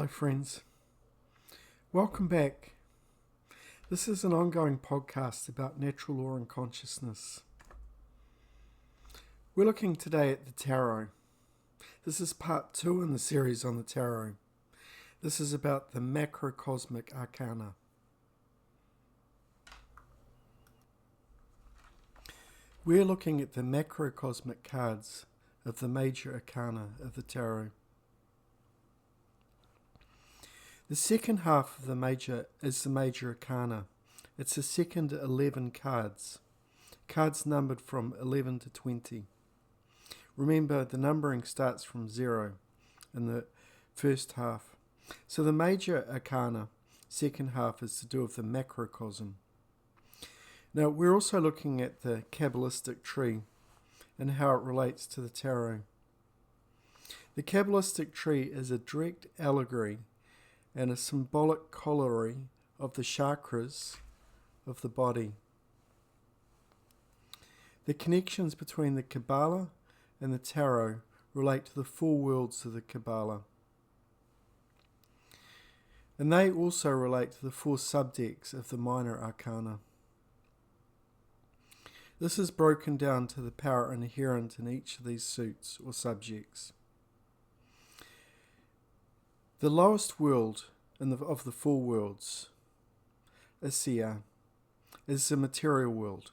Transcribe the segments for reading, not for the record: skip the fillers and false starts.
Hello friends, welcome back. This is an ongoing podcast about natural law and consciousness. We're looking today at the tarot. This is part 2 in the series on the tarot. This is about the macrocosmic arcana. We're looking at the macrocosmic cards of the major arcana of the tarot. The second half of the major is the major arcana. It's the second 11 cards numbered from 11 to 20. Remember, the numbering starts from 0 in the first half. So the major arcana, second half, is to do with the macrocosm. Now, we're also looking at the kabbalistic tree and how it relates to the tarot. The kabbalistic tree is a direct allegory and a symbolic corollary of the chakras of the body. The connections between the Kabbalah and the tarot relate to the four worlds of the Kabbalah. And they also relate to the four subdecks of the minor arcana. This is broken down to the power inherent in each of these suits or subjects. The lowest world of the four worlds, Asiya, is the material world.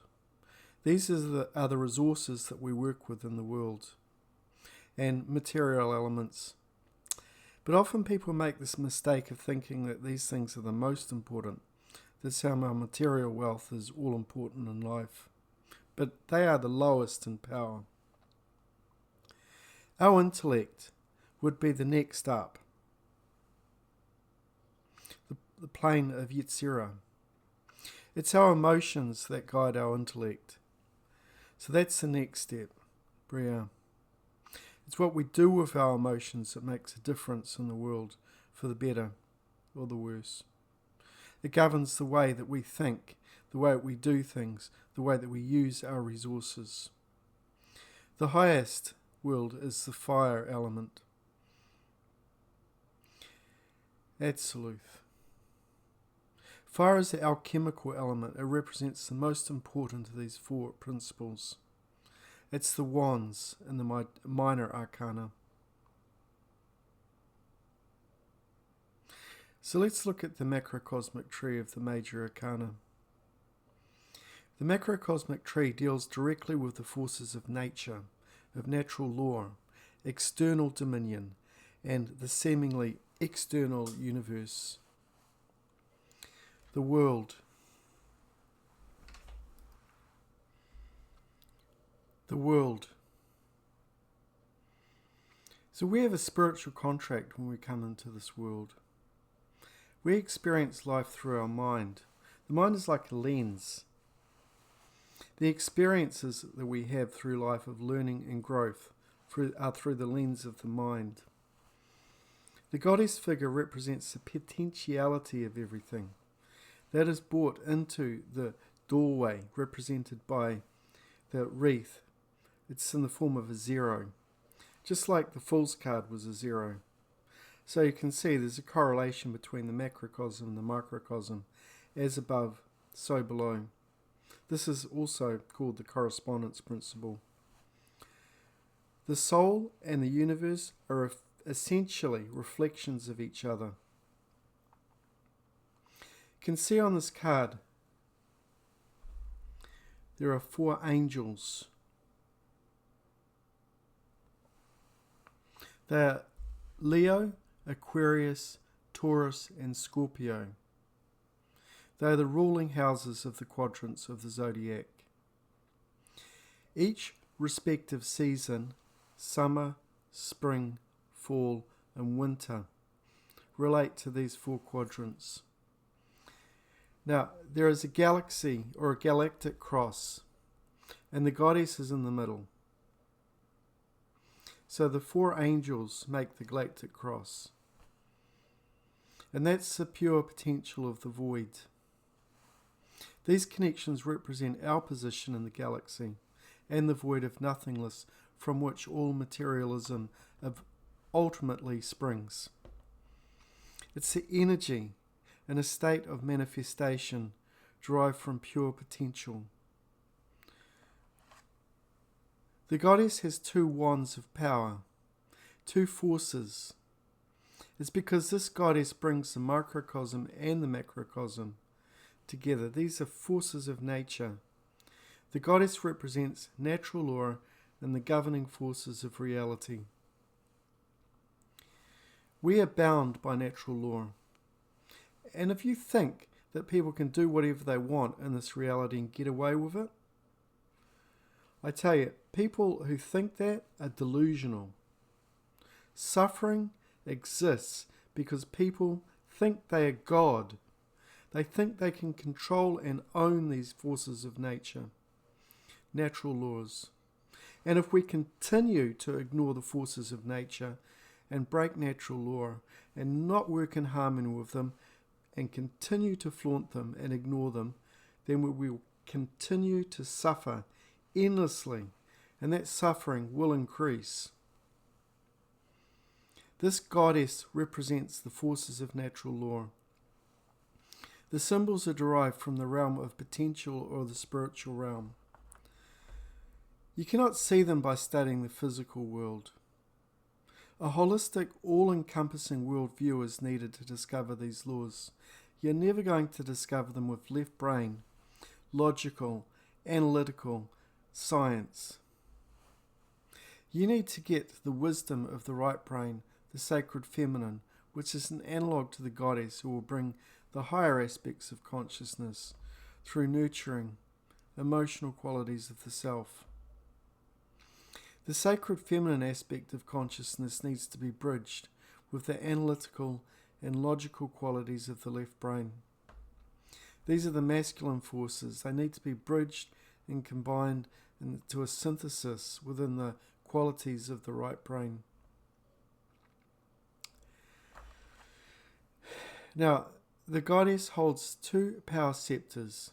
These are the resources that we work with in the world and material elements. But often people make this mistake of thinking that these things are the most important. That's how our material wealth is all important in life. But they are the lowest in power. Our intellect would be the next up. The plane of Yetzirah. It's our emotions that guide our intellect. So that's the next step, Bria. It's what we do with our emotions that makes a difference in the world, for the better or the worse. It governs the way that we think, the way that we do things, the way that we use our resources. The highest world is the fire element. Absolute. Fire is the alchemical element. It represents the most important of these four principles. It's the wands in the minor arcana. So let's look at the macrocosmic tree of the major arcana. The macrocosmic tree deals directly with the forces of nature, of natural law, external dominion, and the seemingly external universe. The world. The world. So we have a spiritual contract when we come into this world. We experience life through our mind. The mind is like a lens. The experiences that we have through life of learning and growth are through the lens of the mind. The goddess figure represents the potentiality of everything. That is brought into the doorway, represented by the wreath. It's in the form of a 0, just like the Fool's card was a 0. So you can see there's a correlation between the macrocosm and the microcosm. As above, so below. This is also called the correspondence principle. The soul and the universe are essentially reflections of each other. You can see on this card there are 4 angels. They are Leo, Aquarius, Taurus and Scorpio. They are the ruling houses of the quadrants of the zodiac. Each respective season, summer, spring, fall and winter, relate to these 4 quadrants. Now, there is a galaxy or a galactic cross, and the goddess is in the middle. So the 4 angels make the galactic cross. And that's the pure potential of the void. These connections represent our position in the galaxy and the void of nothingness from which all materialism ultimately springs. It's the energy in a state of manifestation derived from pure potential. The goddess has two wands of power, two forces. It's because this goddess brings the microcosm and the macrocosm together. These are forces of nature. The goddess represents natural law and the governing forces of reality. We are bound by natural law. And if you think that people can do whatever they want in this reality and get away with it, I tell you, people who think that are delusional. Suffering exists because people think they are God. They think they can control and own these forces of nature, natural laws. And if we continue to ignore the forces of nature and break natural law and not work in harmony with them and continue to flaunt them and ignore them, then we will continue to suffer endlessly, and that suffering will increase. This goddess represents the forces of natural law. The symbols are derived from the realm of potential or the spiritual realm. You cannot see them by studying the physical world. A holistic, all-encompassing worldview is needed to discover these laws. You're never going to discover them with left brain, logical, analytical, science. You need to get the wisdom of the right brain, the sacred feminine, which is an analogue to the goddess who will bring the higher aspects of consciousness through nurturing emotional qualities of the self. The sacred feminine aspect of consciousness needs to be bridged with the analytical and logical qualities of the left brain. These are the masculine forces. They need to be bridged and combined into a synthesis within the qualities of the right brain. Now, the goddess holds two power scepters.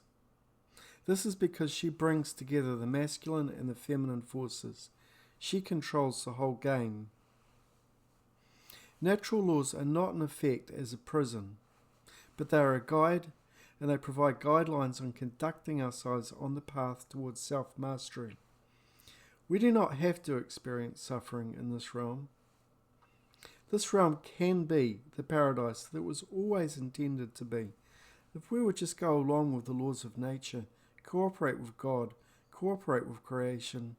This is because she brings together the masculine and the feminine forces. She controls the whole game. Natural laws are not in effect as a prison, but they are a guide, and they provide guidelines on conducting ourselves on the path towards self-mastery. We do not have to experience suffering in this realm. This realm can be the paradise that was always intended to be. If we would just go along with the laws of nature, cooperate with God, cooperate with creation.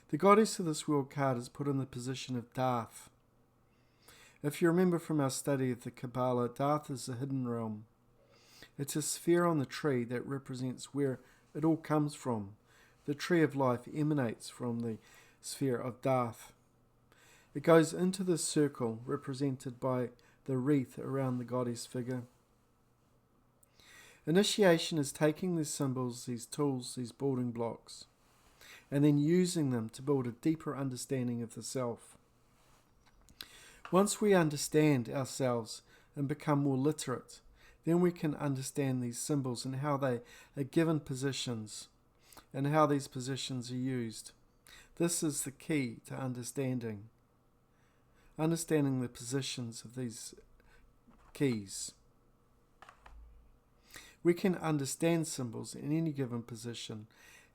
The goddess of this world card is put in the position of Darth. If you remember from our study of the Kabbalah, Darth is the hidden realm. It's a sphere on the tree that represents where it all comes from. The tree of life emanates from the sphere of Darth. It goes into this circle represented by the wreath around the goddess figure. Initiation is taking these symbols, these tools, these building blocks, and then using them to build a deeper understanding of the self. Once we understand ourselves and become more literate, then we can understand these symbols and how they are given positions and how these positions are used. This is the key to understanding the positions of these keys. We can understand symbols in any given position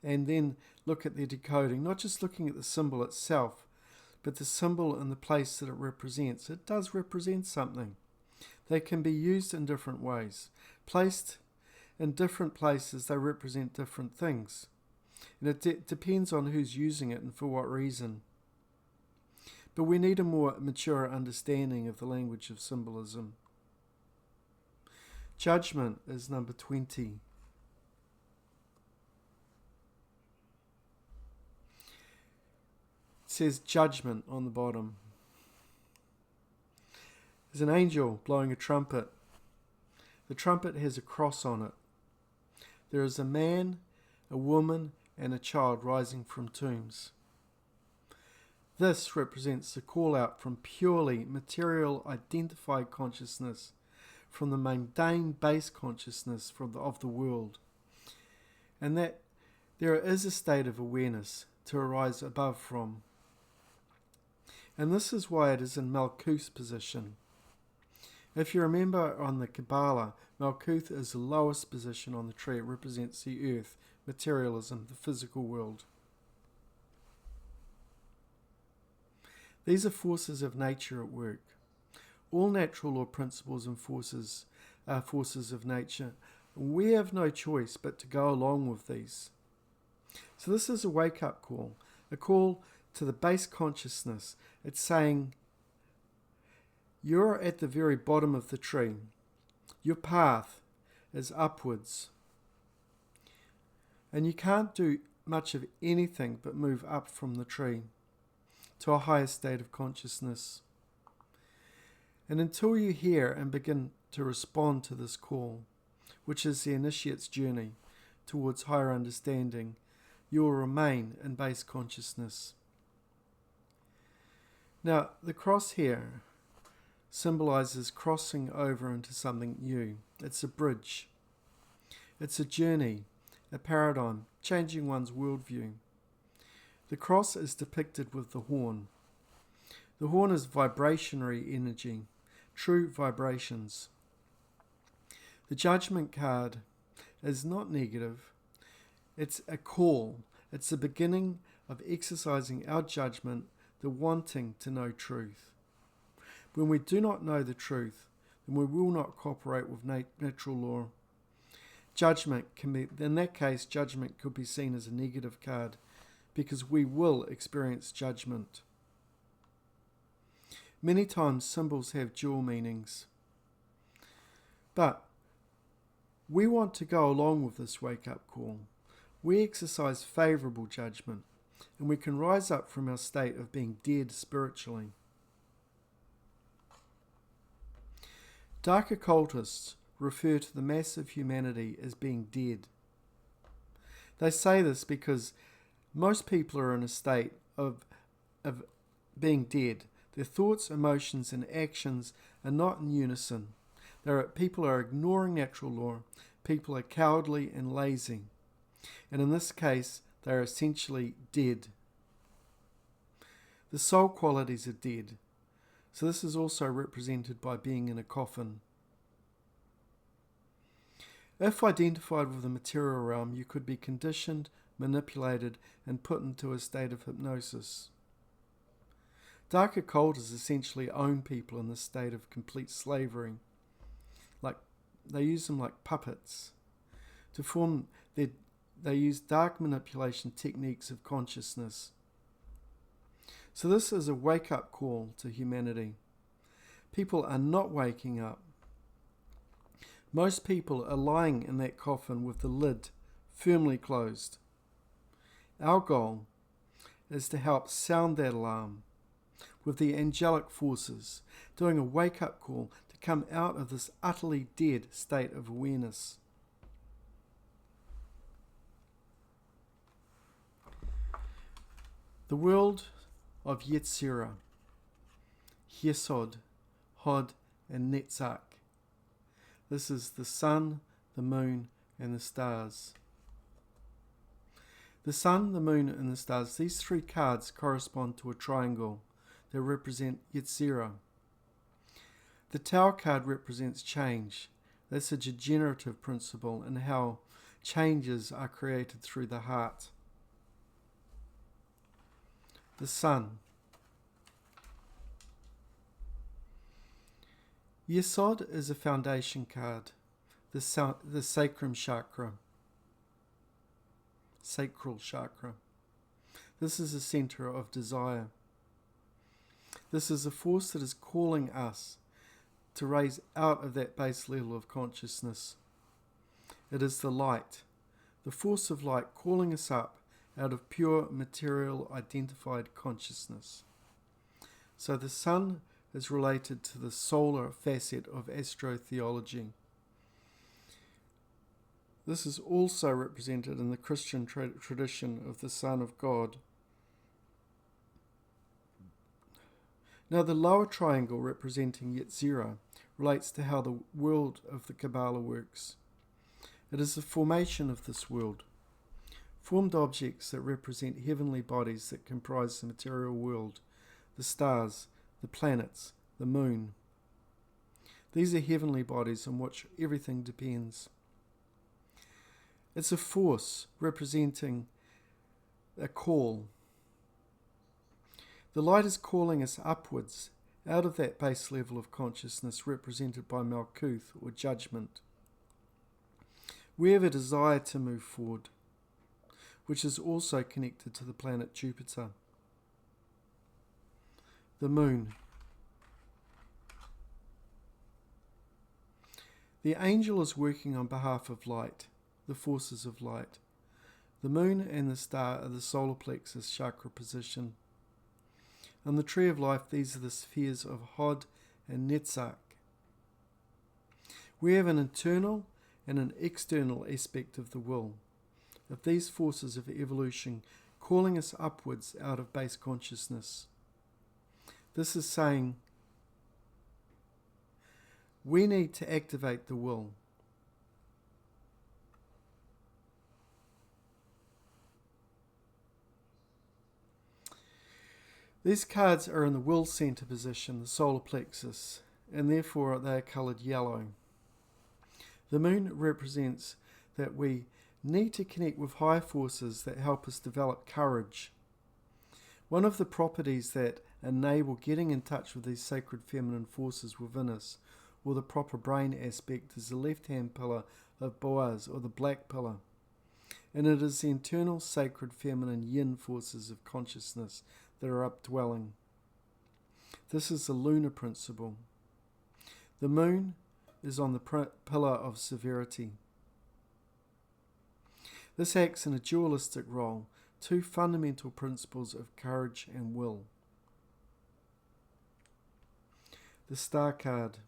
and then look at their decoding, not just looking at the symbol itself, but the symbol and the place that it represents. It does represent something. They can be used in different ways. Placed in different places, they represent different things. And it depends on who's using it and for what reason. But we need a more mature understanding of the language of symbolism. Judgment is number 20. It says judgment on the bottom. There's an angel blowing a trumpet. The trumpet has a cross on it. There is a man, a woman, and a child rising from tombs. This represents the call out from purely material identified consciousness, from the mundane base consciousness of the world, and that there is a state of awareness to arise above from. And this is why it is in Malkuth's position. If you remember on the Kabbalah, Malkuth is the lowest position on the tree. It represents the earth, materialism, the physical world. These are forces of nature at work. All natural law principles and forces are forces of nature. We have no choice but to go along with these. So this is a wake-up call, a call to the base consciousness. It's saying, you're at the very bottom of the tree. Your path is upwards. And you can't do much of anything but move up from the tree to a higher state of consciousness. And until you hear and begin to respond to this call, which is the initiate's journey towards higher understanding, you will remain in base consciousness. Now, the cross here symbolizes crossing over into something new. It's a bridge. It's a journey, a paradigm, changing one's worldview. The cross is depicted with the horn. The horn is vibrationary energy, true vibrations. The judgment card is not negative. It's a call. It's the beginning of exercising our judgment, the wanting to know truth. When we do not know the truth, then we will not cooperate with natural law. Judgment can be, in that case, judgment could be seen as a negative card because we will experience judgment. Many times symbols have dual meanings. But we want to go along with this wake-up call. We exercise favourable judgment, and we can rise up from our state of being dead spiritually. Dark occultists refer to the mass of humanity as being dead. They say this because most people are in a state of being dead. Their thoughts, emotions, and actions are not in unison. People are ignoring natural law. People are cowardly and lazy. And in this case, they are essentially dead. The soul qualities are dead. So this is also represented by being in a coffin. If identified with the material realm, you could be conditioned, manipulated, and put into a state of hypnosis. Dark occultists essentially own people in this state of complete slavery. They use them like puppets. They use dark manipulation techniques of consciousness. So this is a wake-up call to humanity. People are not waking up. Most people are lying in that coffin with the lid firmly closed. Our goal is to help sound that alarm with the angelic forces, doing a wake-up call to come out of this utterly dead state of awareness. The world of Yetzirah, Yesod, Hod, and Netzach. This is the sun, the moon, and the stars. The sun, the moon, and the stars, these three cards correspond to a triangle that represent Yetzirah. The Tower card represents change. That's a degenerative principle in how changes are created through the heart. The sun. Yesod is a foundation card, the sacrum chakra. Sacral chakra. This is the center of desire. This is a force that is calling us to raise out of that base level of consciousness. It is the light, the force of light calling us up out of pure material identified consciousness. So the sun is related to the solar facet of astrotheology. This is also represented in the Christian tradition of the Son of God. Now the lower triangle representing Yetzirah relates to how the world of the Kabbalah works. It is the formation of this world. Formed objects that represent heavenly bodies that comprise the material world, the stars, the planets, the moon. These are heavenly bodies on which everything depends. It's a force representing a call. The light is calling us upwards, out of that base level of consciousness represented by Malkuth or judgment. We have a desire to move forward, which is also connected to the planet Jupiter. The moon. The angel is working on behalf of light, the forces of light. The moon and the star are the solar plexus chakra position. On the tree of life, these are the spheres of Hod and Netzach. We have an internal and an external aspect of the will, of these forces of evolution calling us upwards out of base consciousness. This is saying we need to activate the will. These cards are in the will center position, the solar plexus, and therefore they are coloured yellow. The moon represents that we need to connect with higher forces that help us develop courage. One of the properties that enable getting in touch with these sacred feminine forces within us, or the proper brain aspect, is the left-hand pillar of Boaz, or the black pillar. And it is the internal sacred feminine yin forces of consciousness that are updwelling. This is the lunar principle. The moon is on the pillar of severity. This acts in a dualistic role, two fundamental principles of courage and will. The star card.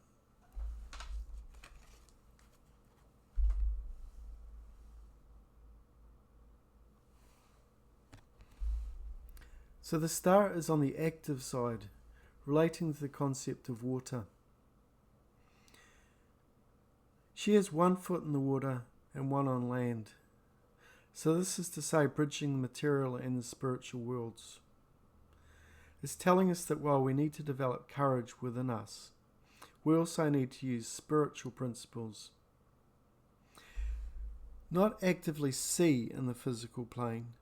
So the star is on the active side, relating to the concept of water. She has 1 foot in the water and 1 on land. So this is to say bridging the material and the spiritual worlds. It's telling us that while we need to develop courage within us, we also need to use spiritual principles. Not actively see in the physical plane,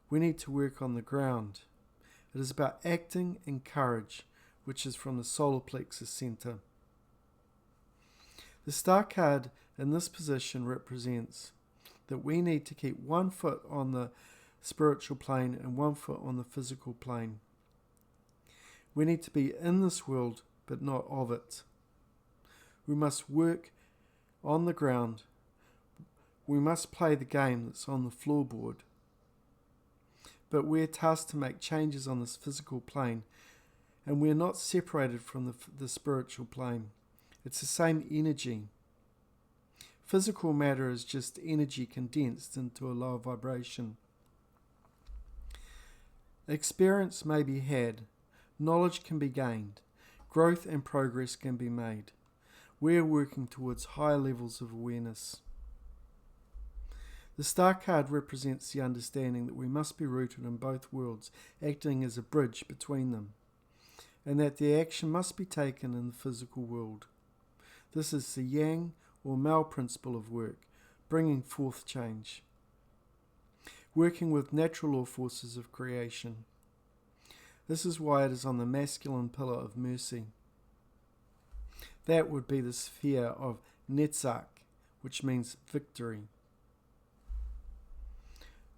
we need to work on the ground. It is about acting in courage, which is from the solar plexus center. The star card in this position represents that we need to keep 1 foot on the spiritual plane and 1 foot on the physical plane. We need to be in this world, but not of it. We must work on the ground. We must play the game that's on the floorboard. But we're tasked to make changes on this physical plane, and we're not separated from the spiritual plane. It's the same energy. Physical matter is just energy condensed into a lower vibration. Experience may be had, knowledge can be gained, growth and progress can be made. We are working towards higher levels of awareness. The star card represents the understanding that we must be rooted in both worlds, acting as a bridge between them, and that the action must be taken in the physical world. This is the yang or male principle of work, bringing forth change. Working with natural law forces of creation. This is why it is on the masculine pillar of mercy. That would be the sphere of Netzach, which means victory.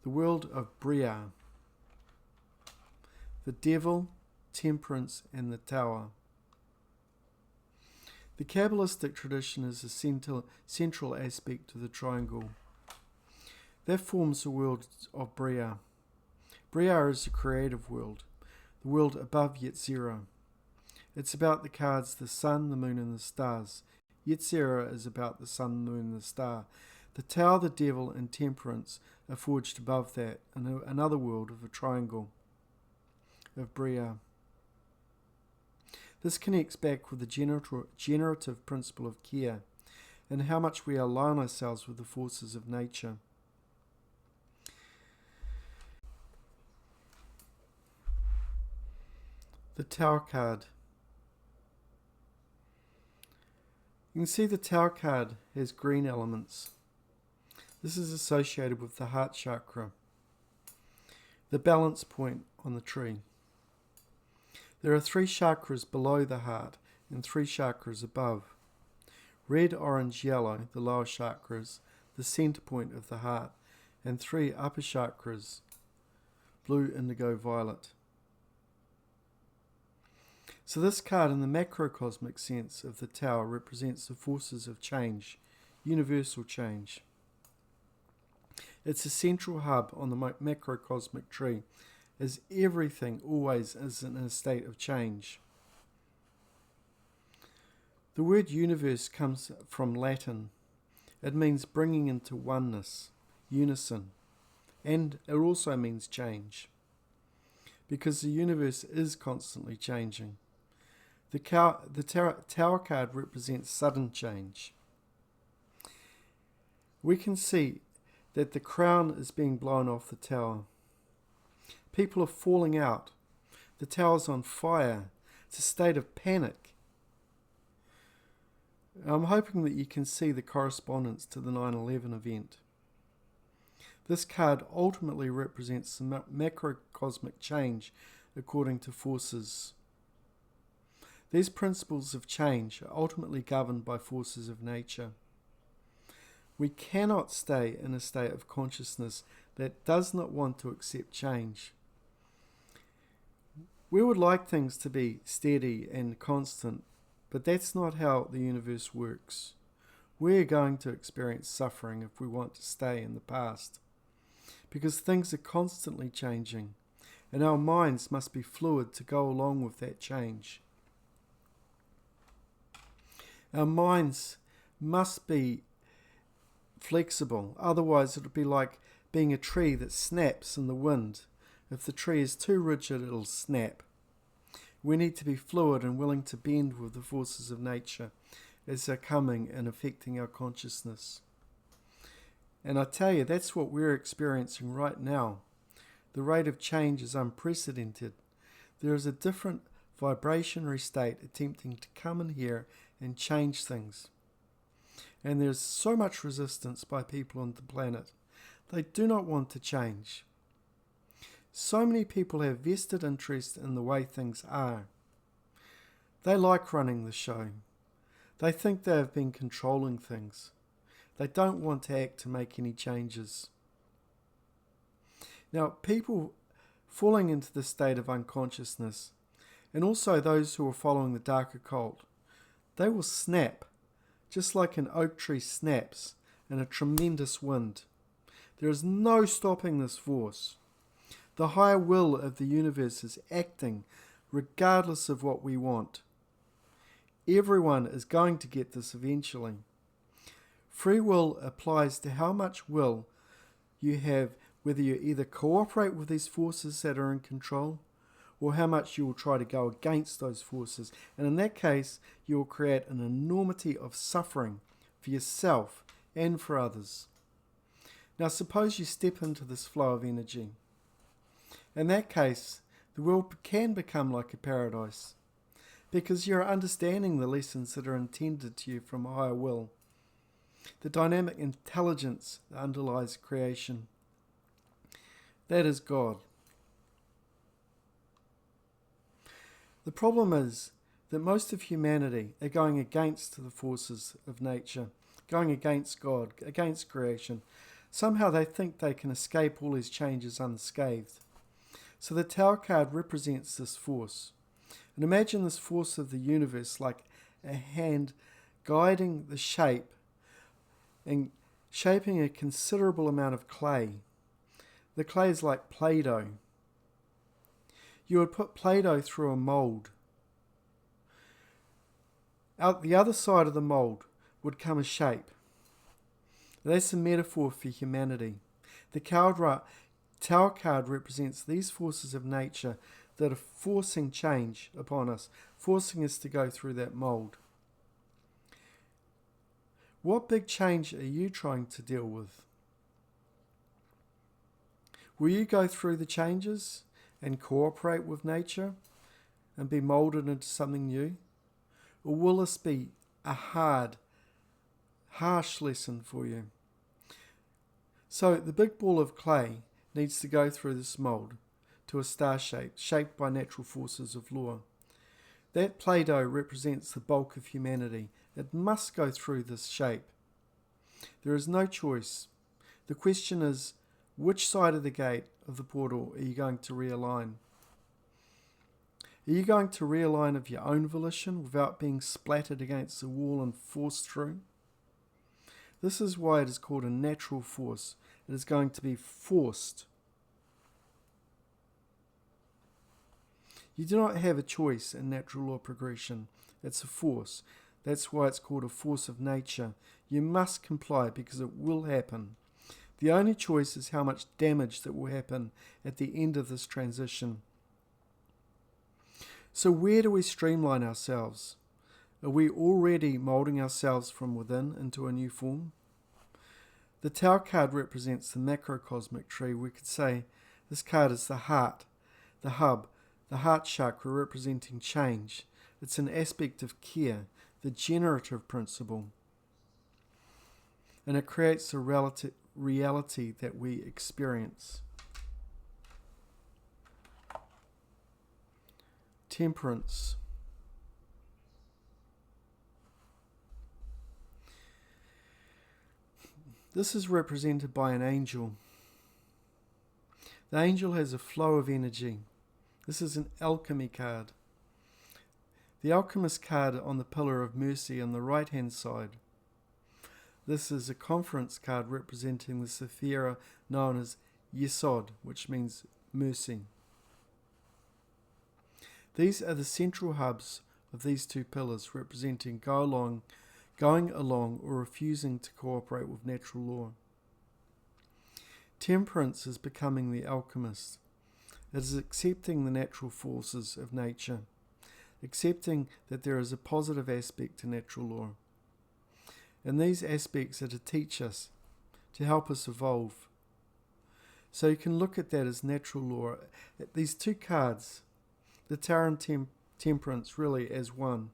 The world of Bria. The devil, temperance, and the tower. The Kabbalistic tradition is the central aspect of the triangle. That forms the world of Bria. Bria is the creative world, the world above Yetzirah. It's about the cards the sun, the moon, and the stars. Yetzirah is about the sun, the moon, and the star. The tower, the devil, and temperance are forged above that, in another world of a triangle of Bria. This connects back with the generative principle of care and how much we align ourselves with the forces of nature. The Tower card. You can see the Tower card has green elements. This is associated with the heart chakra, the balance point on the tree. There are 3 chakras below the heart and 3 chakras above. Red, orange, yellow, the lower chakras, the center point of the heart, and 3 upper chakras, blue, indigo, violet. So this card in the macrocosmic sense of the tower represents the forces of change, universal change. It's a central hub on the macrocosmic tree, as everything always is in a state of change. The word universe comes from Latin. It means bringing into oneness, unison, and it also means change, because the universe is constantly changing. The tower card represents sudden change. We can see that the crown is being blown off the tower. People are falling out. The tower's on fire. It's a state of panic. I'm hoping that you can see the correspondence to the 9/11 event. This card ultimately represents the macrocosmic change according to forces. These principles of change are ultimately governed by forces of nature. We cannot stay in a state of consciousness that does not want to accept change. We would like things to be steady and constant, but that's not how the universe works. We're going to experience suffering if we want to stay in the past, because things are constantly changing, and our minds must be fluid to go along with that change. Our minds must be flexible, otherwise it would be like being a tree that snaps in the wind. If the tree is too rigid, it'll snap. We need to be fluid and willing to bend with the forces of nature as they're coming and affecting our consciousness. And I tell you, that's what we're experiencing right now. The rate of change is unprecedented. There is a different vibrationary state attempting to come in here and change things. And there's so much resistance by people on the planet. They do not want to change. So many people have vested interest in the way things are. They like running the show. They think they have been controlling things. They don't want to act to make any changes. Now, people falling into this state of unconsciousness, and also those who are following the dark occult, they will snap, just like an oak tree snaps in a tremendous wind. There is no stopping this force. The higher will of the universe is acting regardless of what we want. Everyone is going to get this eventually. Free will applies to how much will you have, whether you either cooperate with these forces that are in control, or how much you will try to go against those forces. And in that case, you will create an enormity of suffering for yourself and for others. Now suppose you step into this flow of energy. In that case, the world can become like a paradise, because you're understanding the lessons that are intended to you from a higher will, the dynamic intelligence that underlies creation. That is God. The problem is that most of humanity are going against the forces of nature, going against God, against creation. Somehow they think they can escape all these changes unscathed. So the Tower card represents this force. And imagine this force of the universe like a hand guiding the shape and shaping a considerable amount of clay. The clay is like Play-Doh. You would put Play-Doh through a mould. Out the other side of the mould would come a shape. That's a metaphor for humanity. The Tower card represents these forces of nature that are forcing change upon us, forcing us to go through that mould. What big change are you trying to deal with? Will you go through the changes and cooperate with nature and be moulded into something new? Or will this be a hard, harsh lesson for you. So the big ball of clay needs to go through this mould to a star shape, shaped by natural forces of law. That Play-Doh represents the bulk of humanity. It must go through this shape. There is no choice. The question is, which side of the gate of the portal are you going to realign? Are you going to realign of your own volition without being splattered against the wall and forced through? This is why it is called a natural force. It is going to be forced. You do not have a choice in natural law progression. It's a force. That's why it's called a force of nature. You must comply because it will happen. The only choice is how much damage that will happen at the end of this transition. So where do we streamline ourselves? Are we already moulding ourselves from within into a new form? The Tower card represents the macrocosmic tree. We could say this card is the heart, the hub, the heart chakra representing change. It's an aspect of care, the generative principle. And it creates a reality that we experience. Temperance. This is represented by an angel. The angel has a flow of energy. This is an alchemy card. The alchemist card on the pillar of mercy on the right hand side. This is a conference card representing the Sephira known as Yesod, which means mercy. These are the central hubs of these two pillars, representing going along or refusing to cooperate with natural law. Temperance is becoming the alchemist. It is accepting the natural forces of nature, accepting that there is a positive aspect to natural law. And these aspects are to teach us, to help us evolve. So you can look at that as natural law. These two cards, the Tower and Temperance, really as one.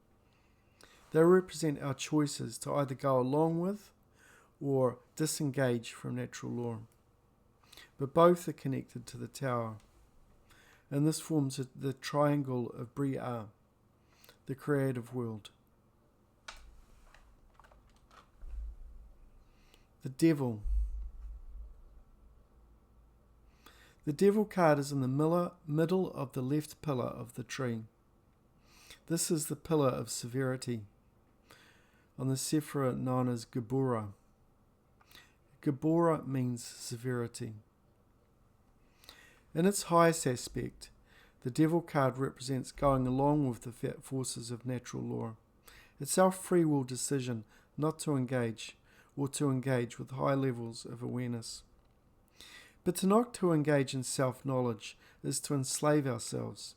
They represent our choices to either go along with or disengage from natural law. But both are connected to the Tower. And this forms the triangle of Bria, the creative world. The Devil. The Devil card is in the middle of the left pillar of the tree. This is the pillar of severity, on the Sephira known as Gebura. Gebura means severity. In its highest aspect, the Devil card represents going along with the forces of natural law. It's our free will decision not to engage, or to engage with high levels of awareness. But to not to engage in self-knowledge is to enslave ourselves.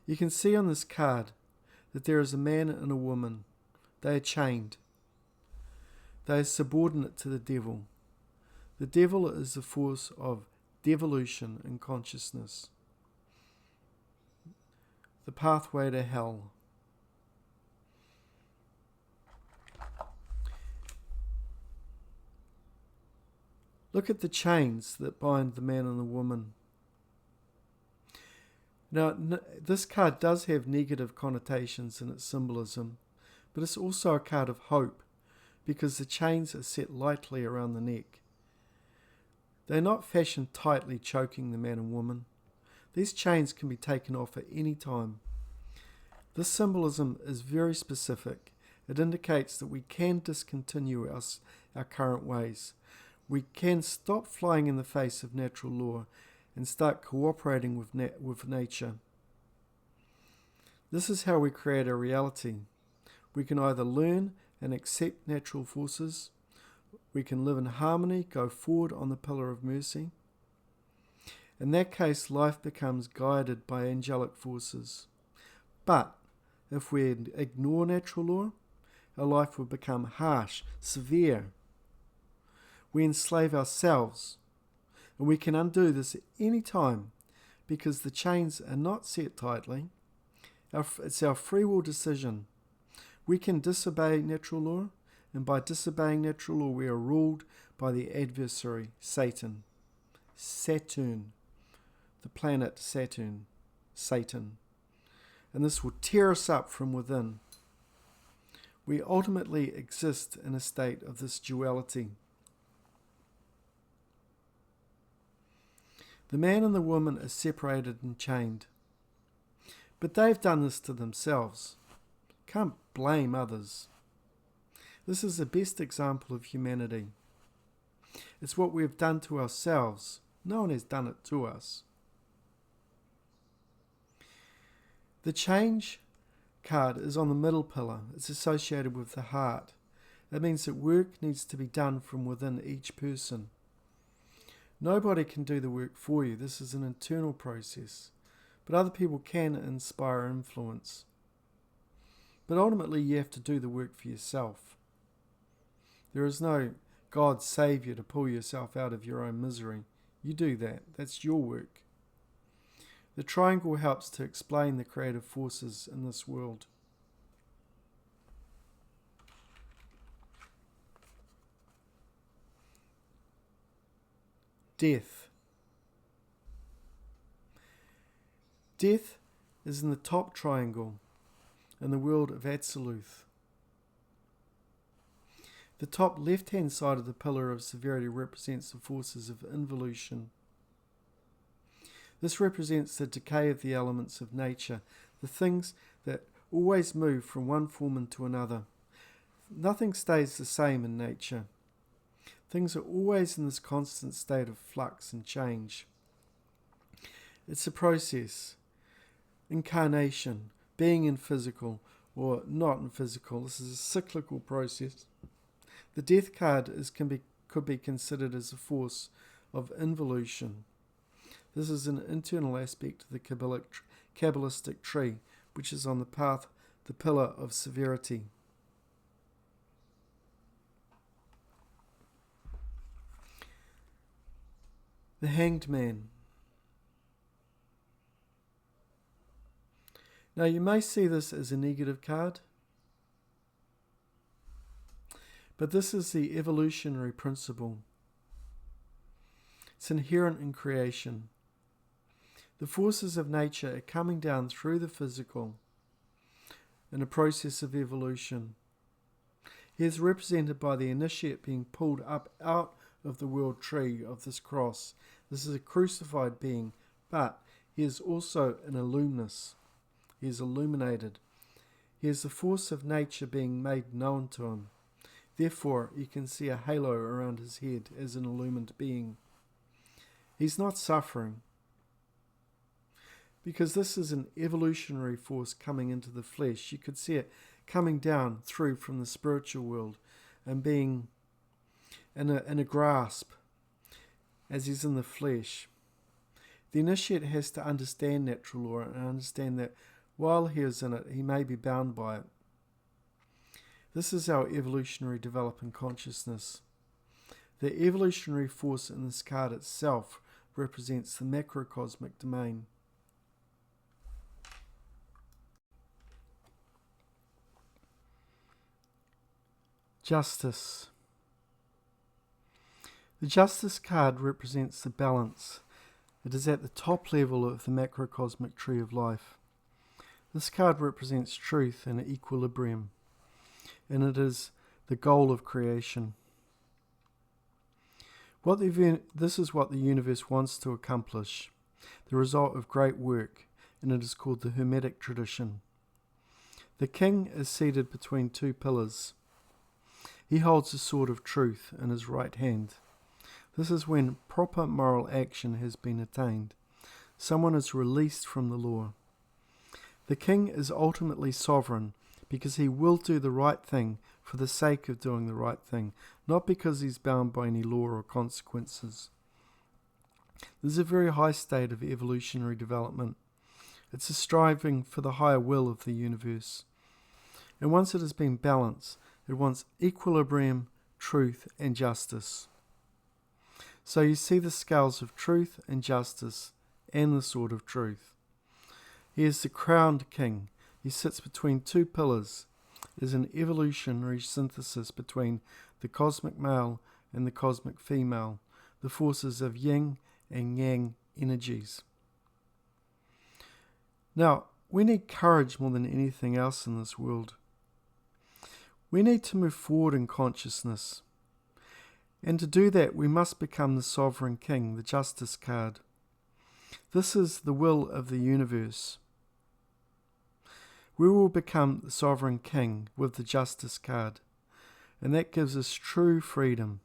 You can see on this card that there is a man and a woman. They are chained. They are subordinate to the devil. The devil is the force of devolution in consciousness, the pathway to hell. Look at the chains that bind the man and the woman. Now, this card does have negative connotations in its symbolism, but it's also a card of hope because the chains are set lightly around the neck. They're not fashioned tightly, choking the man and woman. These chains can be taken off at any time. This symbolism is very specific. It indicates that we can discontinue our current ways. We can stop flying in the face of natural law and start cooperating with nature. This is how we create a reality. We can either learn and accept natural forces. We can live in harmony, go forward on the pillar of mercy. In that case, life becomes guided by angelic forces. But if we ignore natural law, our life will become harsh, severe. We enslave ourselves, and we can undo this at any time because the chains are not set tightly. It's our free will decision We can disobey natural law, and by disobeying natural law we are ruled by the adversary, Satan. Saturn, the planet Saturn, Satan. And this will tear us up from within. We ultimately exist in a state of this duality. The man and the woman are separated and chained. But they've done this to themselves. Can't blame others. This is the best example of humanity. It's what we've done to ourselves. No one has done it to us. The change card is on the middle pillar. It's associated with the heart. That means that work needs to be done from within each person. Nobody can do the work for you. This is an internal process. But other people can inspire influence. But ultimately you have to do the work for yourself. There is no God save you to pull yourself out of your own misery. You do that. That's your work. The triangle helps to explain the creative forces in this world. Death. Death is in the top triangle in the world of Absoluth. The top left-hand side of the pillar of severity represents the forces of involution. This represents the decay of the elements of nature, the things that always move from one form into another. Nothing stays the same in nature. Things are always in this constant state of flux and change. It's a process. Incarnation, being in physical or not in physical. This is a cyclical process. The death card could be considered as a force of involution. This is an internal aspect of the kabbalistic tree, which is on the path, the pillar of severity. The Hanged Man. Now you may see this as a negative card, but this is the evolutionary principle. It's inherent in creation. The forces of nature are coming down through the physical in a process of evolution. He is represented by the initiate being pulled up out of the world tree of this cross. This is a crucified being, but he is also an illuminus. He is illuminated. He is the force of nature being made known to him. Therefore, you can see a halo around his head as an illumined being. He's not suffering, because this is an evolutionary force coming into the flesh. You could see it coming down through from the spiritual world and being in a grasp as he's in the flesh. The initiate has to understand natural law and understand that while he is in it, he may be bound by it. This is our evolutionary developing consciousness. The evolutionary force in this card itself represents the macrocosmic domain. Justice. The Justice card represents the balance. It is at the top level of the macrocosmic tree of life. This card represents truth and equilibrium, and it is the goal of creation. This is what the universe wants to accomplish, the result of great work, and it is called the Hermetic tradition. The king is seated between two pillars. He holds the sword of truth in his right hand. This is when proper moral action has been attained. Someone is released from the law. The king is ultimately sovereign because he will do the right thing for the sake of doing the right thing, not because he's bound by any law or consequences. This is a very high state of evolutionary development. It's a striving for the higher will of the universe. And once it has been balanced, it wants equilibrium, truth, and justice. So you see the scales of truth and justice and the sword of truth. He is the crowned king. He sits between two pillars, is an evolutionary synthesis between the cosmic male and the cosmic female, the forces of yin and yang energies. Now, we need courage more than anything else in this world. We need to move forward in consciousness. And to do that, we must become the sovereign king, the justice card. This is the will of the universe. We will become the sovereign king with the justice card, and that gives us true freedom.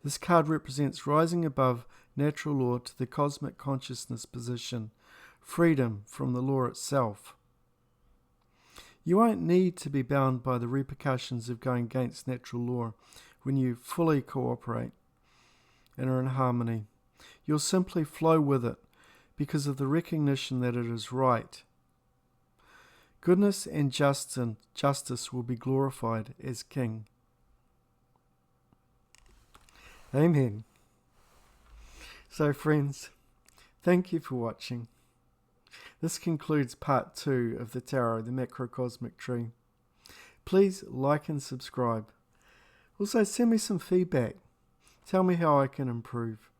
This card represents rising above natural law to the cosmic consciousness position, freedom from the law itself. You won't need to be bound by the repercussions of going against natural law when you fully cooperate and are in harmony. You'll simply flow with it because of the recognition that it is right. Goodness and justice will be glorified as king. Amen. So friends, thank you for watching. This concludes part 2 of the Tarot, the Macrocosmic Tree. Please like and subscribe. Also send me some feedback. Tell me how I can improve.